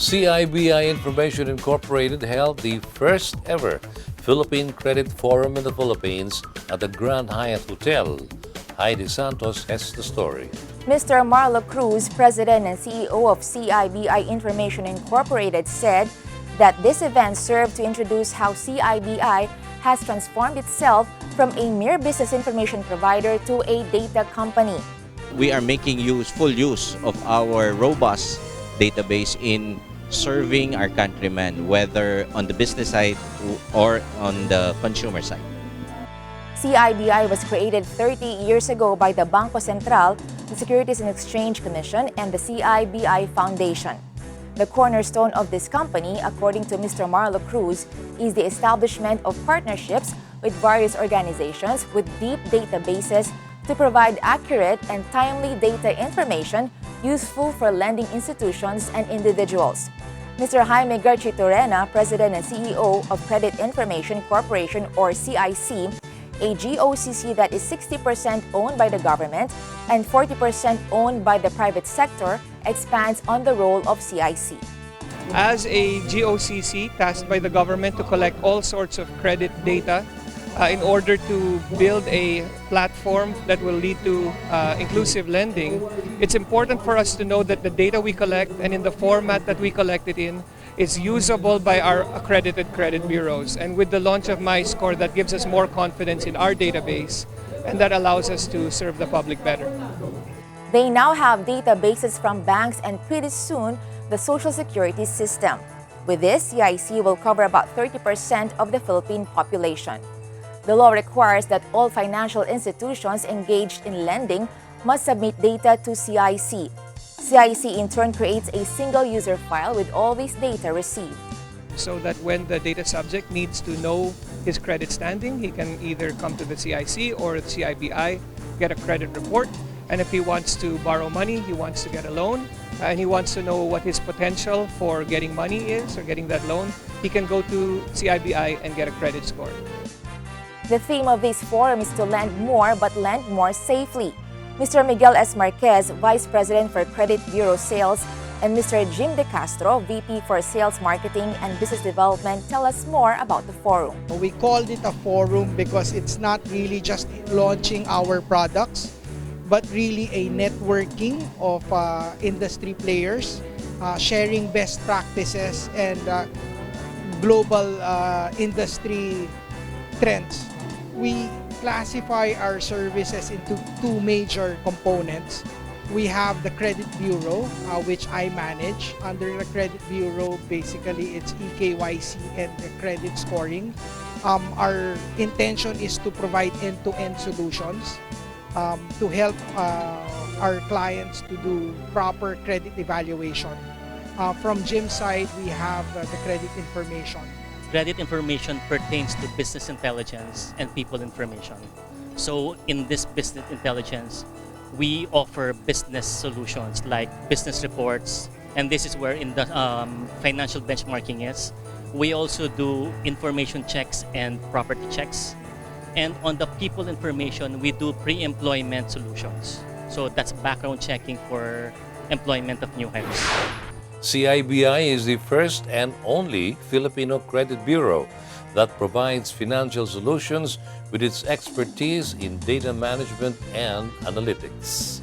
CIBI Information Incorporated held the first ever Philippine Credit Forum in the Philippines at the Grand Hyatt Hotel. Heidi Santos has the story. Mr. Marlo Cruz, President and CEO of CIBI Information Incorporated, said that this event served to introduce how CIBI has transformed itself from a mere business information provider to a data company. We are making full use of our robust database in serving our countrymen, whether on the business side or on the consumer side. CIBI was created 30 years ago by the Bangko Sentral, the Securities and Exchange Commission, and the CIBI Foundation. The cornerstone of this company, according to Mr. Marlo Cruz, is the establishment of partnerships with various organizations with deep databases to provide accurate and timely data information useful for lending institutions and individuals. Mr. Jaime Garchitorena, President and CEO of Credit Information Corporation, or CIC, a GOCC that is 60% owned by the government and 40% owned by the private sector, expands on the role of CIC. As a GOCC tasked by the government to collect all sorts of credit data in order to build a platform that will lead to inclusive lending, it's important for us to know that the data we collect and in the format that we collect it in is usable by our accredited credit bureaus. And with the launch of MyScore, that gives us more confidence in our database, and that allows us to serve the public better. They now have databases from banks and pretty soon the Social Security system. With this, CIC will cover about 30% of the Philippine population. The law requires that all financial institutions engaged in lending must submit data to CIC. CIC in turn creates a single user file with all this data received. So that when the data subject needs to know his credit standing, he can either come to the CIC or the CIBI, get a credit report, and if he wants to borrow money, he wants to get a loan, and he wants to know what his potential for getting money is or getting that loan, he can go to CIBI and get a credit score. The theme of this forum is to lend more but lend more safely. Mr. Miguel S. Marquez, Vice President for Credit Bureau Sales, and Mr. Jim De Castro, VP for Sales Marketing and Business Development, tell us more about the forum. We called it a forum because it's not really just launching our products, but really a networking of industry players, sharing best practices and global industry trends. We classify our services into two major components. We have the Credit Bureau, which I manage. Under the Credit Bureau, basically it's EKYC and the credit scoring. Our intention is to provide end-to-end solutions to help our clients to do proper credit evaluation. From Jim's side, we have the credit information. Credit information pertains to business intelligence and people information. So in this business intelligence, we offer business solutions like business reports, and this is where in the financial benchmarking is. We also do information checks and property checks. And on the people information, we do pre-employment solutions. So that's background checking for employment of new hires. CIBI is the first and only Filipino credit bureau that provides financial solutions with its expertise in data management and analytics.